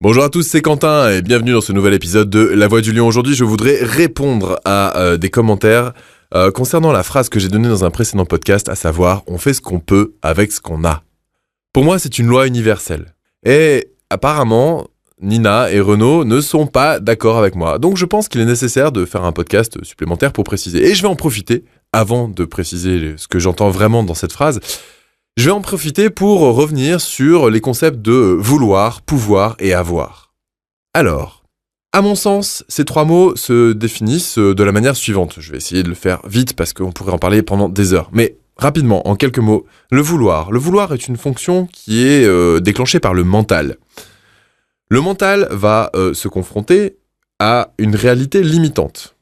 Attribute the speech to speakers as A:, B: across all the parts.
A: Bonjour à tous, c'est Quentin et bienvenue dans ce nouvel épisode de La Voix du Lion. Aujourd'hui, je voudrais répondre à des commentaires concernant la phrase que j'ai donnée dans un précédent podcast, à savoir « on fait ce qu'on peut avec ce qu'on a ». Pour moi, c'est une loi universelle. Et apparemment, Nina et Renaud ne sont pas d'accord avec moi. Donc je pense qu'il est nécessaire de faire un podcast supplémentaire pour préciser. Et je vais en profiter, avant de préciser ce que j'entends vraiment dans cette phrase, je vais en profiter pour revenir sur les concepts de vouloir, pouvoir et avoir. Alors, à mon sens, ces trois mots se définissent de la manière suivante. Je vais essayer de le faire vite parce qu'on pourrait en parler pendant des heures. Mais rapidement, en quelques mots, le vouloir. Le vouloir est une fonction qui est déclenchée par le mental. Le mental va se confronter à une réalité limitante.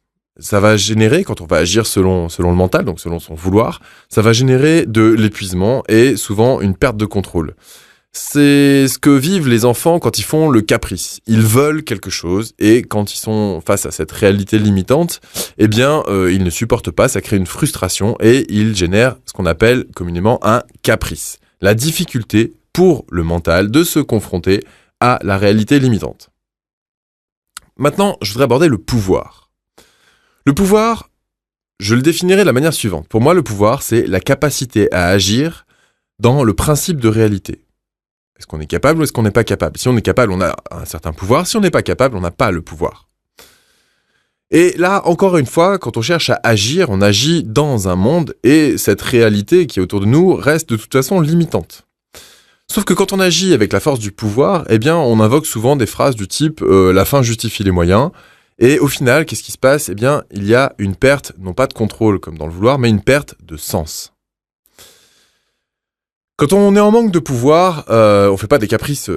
A: Ça va générer, quand on va agir selon le mental, donc selon son vouloir, ça va générer de l'épuisement et souvent une perte de contrôle. C'est ce que vivent les enfants quand ils font le caprice. Ils veulent quelque chose et quand ils sont face à cette réalité limitante, eh bien, ils ne supportent pas, ça crée une frustration et ils génèrent ce qu'on appelle communément un caprice. La difficulté pour le mental de se confronter à la réalité limitante. Maintenant, je voudrais aborder le pouvoir. Le pouvoir, je le définirais de la manière suivante. Pour moi, le pouvoir, c'est la capacité à agir dans le principe de réalité. Est-ce qu'on est capable ou est-ce qu'on n'est pas capable ? Si on est capable, on a un certain pouvoir. Si on n'est pas capable, on n'a pas le pouvoir. Et là, encore une fois, quand on cherche à agir, on agit dans un monde et cette réalité qui est autour de nous reste de toute façon limitante. Sauf que quand on agit avec la force du pouvoir, eh bien, on invoque souvent des phrases du type « la fin justifie les moyens ». Et au final, qu'est-ce qui se passe ? Eh bien, il y a une perte, non pas de contrôle comme dans le vouloir, mais une perte de sens. Quand on est en manque de pouvoir, on fait pas des caprices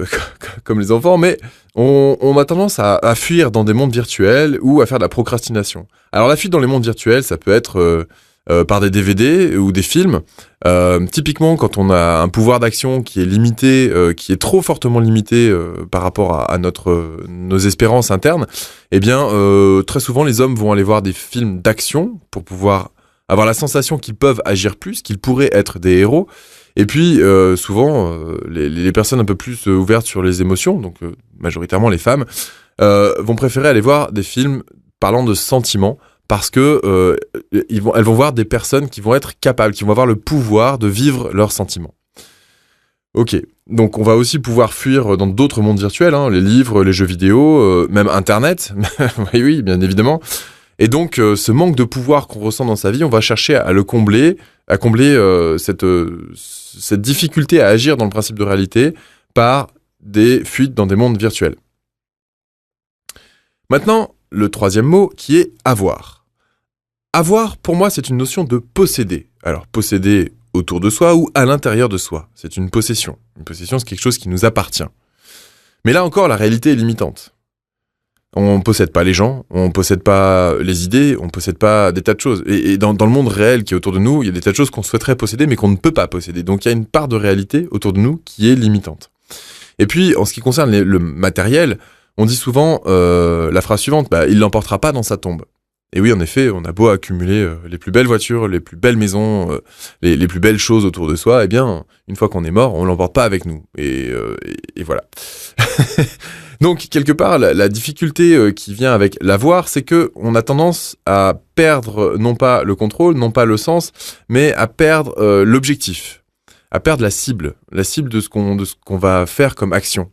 A: comme les enfants, mais on a tendance à fuir dans des mondes virtuels ou à faire de la procrastination. Alors la fuite dans les mondes virtuels, ça peut être par des DVD ou des films. Typiquement, quand on a un pouvoir d'action qui est limité, qui est trop fortement limité par rapport à nos espérances internes, eh bien, très souvent, les hommes vont aller voir des films d'action pour pouvoir avoir la sensation qu'ils peuvent agir plus, qu'ils pourraient être des héros. Et puis, souvent, les personnes un peu plus ouvertes sur les émotions, donc majoritairement les femmes, vont préférer aller voir des films parlant de sentiments, parce que elles vont voir des personnes qui vont être capables, qui vont avoir le pouvoir de vivre leurs sentiments. Ok, donc on va aussi pouvoir fuir dans d'autres mondes virtuels, hein, les livres, les jeux vidéo, même Internet, oui, bien évidemment. Et donc ce manque de pouvoir qu'on ressent dans sa vie, on va chercher à le combler, à combler cette difficulté à agir dans le principe de réalité par des fuites dans des mondes virtuels. Maintenant, le troisième mot qui est avoir. Avoir, pour moi, c'est une notion de posséder. Alors, posséder autour de soi ou à l'intérieur de soi. C'est une possession. Une possession, c'est quelque chose qui nous appartient. Mais là encore, la réalité est limitante. On ne possède pas les gens, on ne possède pas les idées, on ne possède pas des tas de choses. Et dans le monde réel qui est autour de nous, il y a des tas de choses qu'on souhaiterait posséder, mais qu'on ne peut pas posséder. Donc, il y a une part de réalité autour de nous qui est limitante. Et puis, en ce qui concerne le matériel, on dit souvent la phrase suivante, il ne l'emportera pas dans sa tombe. Et oui, en effet, on a beau accumuler les plus belles voitures, les plus belles maisons, les plus belles choses autour de soi, eh bien, une fois qu'on est mort, on ne l'emporte pas avec nous. Et voilà. Donc, quelque part, la difficulté qui vient avec l'avoir, c'est qu'on a tendance à perdre non pas le contrôle, non pas le sens, mais à perdre l'objectif, à perdre la cible de ce qu'on va faire comme action.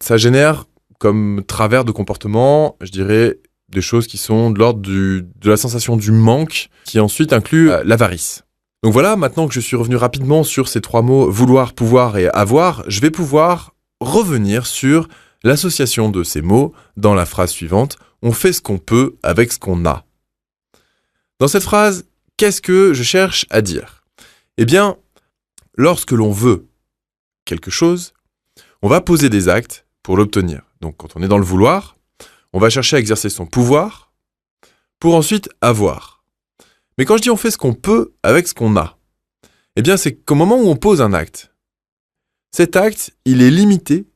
A: Ça génère comme travers de comportement, je dirais, des choses qui sont de l'ordre de la sensation du manque, qui ensuite inclut l'avarice. Donc voilà, maintenant que je suis revenu rapidement sur ces trois mots, vouloir, pouvoir et avoir, je vais pouvoir revenir sur l'association de ces mots dans la phrase suivante, on fait ce qu'on peut avec ce qu'on a. Dans cette phrase, qu'est-ce que je cherche à dire ? Eh bien, lorsque l'on veut quelque chose, on va poser des actes pour l'obtenir. Donc quand on est dans le vouloir, on va chercher à exercer son pouvoir pour ensuite avoir. Mais quand je dis on fait ce qu'on peut avec ce qu'on a, eh bien c'est qu'au moment où on pose un acte, cet acte, il est limité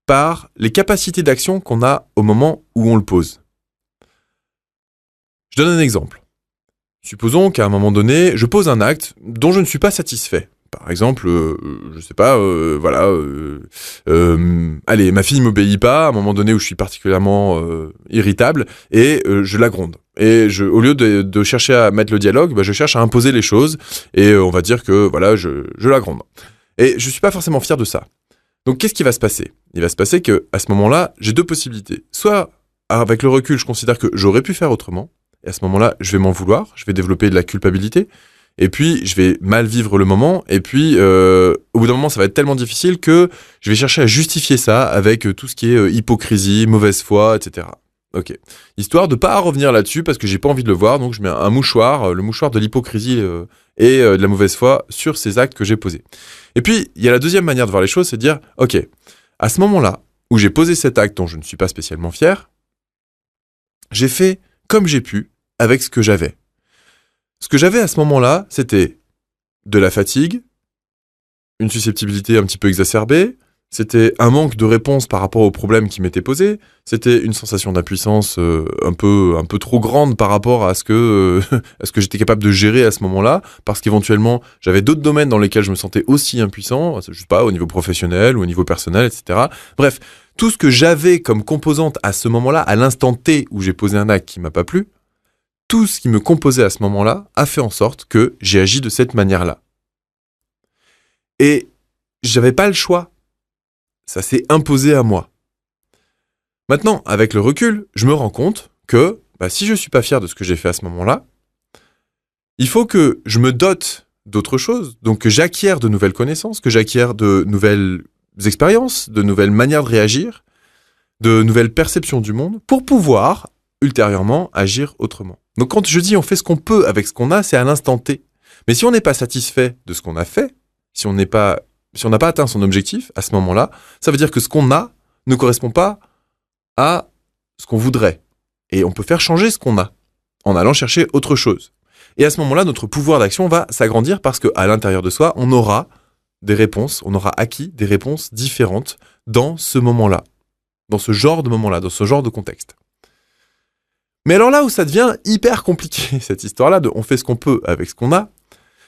A: par les capacités d'action qu'on a au moment où on le pose. Je donne un exemple. Supposons qu'à un moment donné, je pose un acte dont je ne suis pas satisfait. Par exemple, je sais pas, allez, ma fille m'obéit pas à un moment donné où je suis particulièrement irritable et je la gronde. Et au lieu de chercher à mettre le dialogue, je cherche à imposer les choses et on va dire que voilà, je la gronde. Et je suis pas forcément fier de ça. Donc qu'est-ce qui va se passer ? Il va se passer que à ce moment-là, j'ai deux possibilités. Soit avec le recul, je considère que j'aurais pu faire autrement. Et à ce moment-là, je vais m'en vouloir, je vais développer de la culpabilité. Et puis, je vais mal vivre le moment. Et puis, au bout d'un moment, ça va être tellement difficile que je vais chercher à justifier ça avec tout ce qui est hypocrisie, mauvaise foi, etc. Ok. Histoire de pas revenir là-dessus parce que j'ai pas envie de le voir. Donc, je mets un mouchoir, le mouchoir de l'hypocrisie et de la mauvaise foi sur ces actes que j'ai posés. Et puis, il y a la deuxième manière de voir les choses, c'est de dire, ok, à ce moment-là où j'ai posé cet acte dont je ne suis pas spécialement fier, j'ai fait comme j'ai pu avec ce que j'avais. Ce que j'avais à ce moment-là, c'était de la fatigue, une susceptibilité un petit peu exacerbée, c'était un manque de réponse par rapport aux problèmes qui m'étaient posés, c'était une sensation d'impuissance un peu trop grande par rapport à ce que j'étais capable de gérer à ce moment-là, parce qu'éventuellement, j'avais d'autres domaines dans lesquels je me sentais aussi impuissant, je sais pas, au niveau professionnel ou au niveau personnel, etc. Bref, tout ce que j'avais comme composante à ce moment-là, à l'instant T où j'ai posé un acte qui m'a pas plu, tout ce qui me composait à ce moment-là a fait en sorte que j'ai agi de cette manière-là. Et j'avais pas le choix. Ça s'est imposé à moi. Maintenant, avec le recul, je me rends compte que si je suis pas fier de ce que j'ai fait à ce moment-là, il faut que je me dote d'autres choses, donc que j'acquière de nouvelles connaissances, que j'acquière de nouvelles expériences, de nouvelles manières de réagir, de nouvelles perceptions du monde, pour pouvoir ultérieurement agir autrement. Donc quand je dis on fait ce qu'on peut avec ce qu'on a, c'est à l'instant T. Mais si on n'est pas satisfait de ce qu'on a fait, si on n'a pas atteint son objectif à ce moment-là, ça veut dire que ce qu'on a ne correspond pas à ce qu'on voudrait. Et on peut faire changer ce qu'on a en allant chercher autre chose. Et à ce moment-là, notre pouvoir d'action va s'agrandir parce qu'à l'intérieur de soi, on aura des réponses, on aura acquis des réponses différentes dans ce moment-là, dans ce genre de moment-là, dans ce genre de contexte. Mais alors là où ça devient hyper compliqué, cette histoire-là de on fait ce qu'on peut avec ce qu'on a,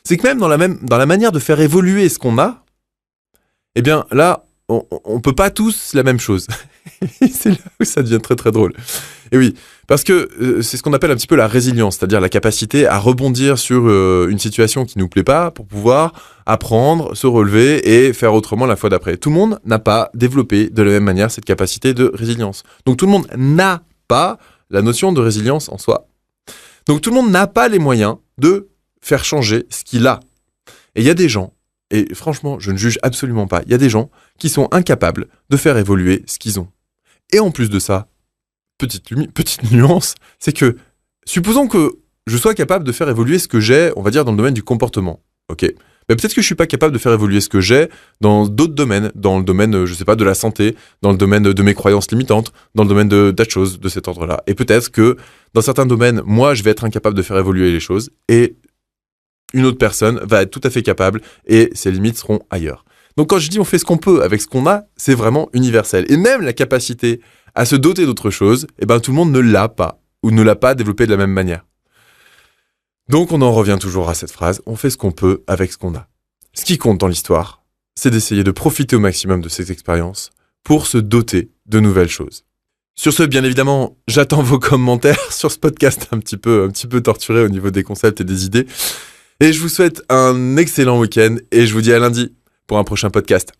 A: c'est que même dans la manière de faire évoluer ce qu'on a, eh bien là, on peut pas tous la même chose. Et c'est là où ça devient très très drôle. Et oui, parce que c'est ce qu'on appelle un petit peu la résilience, c'est-à-dire la capacité à rebondir sur une situation qui nous plaît pas pour pouvoir apprendre, se relever et faire autrement la fois d'après. Tout le monde n'a pas développé de la même manière cette capacité de résilience. Donc tout le monde n'a pas la notion de résilience en soi. Donc tout le monde n'a pas les moyens de faire changer ce qu'il a. Et il y a des gens, et franchement, je ne juge absolument pas, il y a des gens qui sont incapables de faire évoluer ce qu'ils ont. Et en plus de ça, petite nuance, c'est que, supposons que je sois capable de faire évoluer ce que j'ai, on va dire, dans le domaine du comportement. Ok. Mais peut-être que je suis pas capable de faire évoluer ce que j'ai dans d'autres domaines, dans le domaine, je sais pas, de la santé, dans le domaine de mes croyances limitantes, dans le domaine d'autres choses de cet ordre-là. Et peut-être que dans certains domaines, moi, je vais être incapable de faire évoluer les choses et une autre personne va être tout à fait capable et ses limites seront ailleurs. Donc quand je dis on fait ce qu'on peut avec ce qu'on a, c'est vraiment universel. Et même la capacité à se doter d'autre chose, tout le monde ne l'a pas ou ne l'a pas développé de la même manière. Donc on en revient toujours à cette phrase, on fait ce qu'on peut avec ce qu'on a. Ce qui compte dans l'histoire, c'est d'essayer de profiter au maximum de ces expériences pour se doter de nouvelles choses. Sur ce, bien évidemment, j'attends vos commentaires sur ce podcast un petit peu torturé au niveau des concepts et des idées. Et je vous souhaite un excellent week-end et je vous dis à lundi pour un prochain podcast.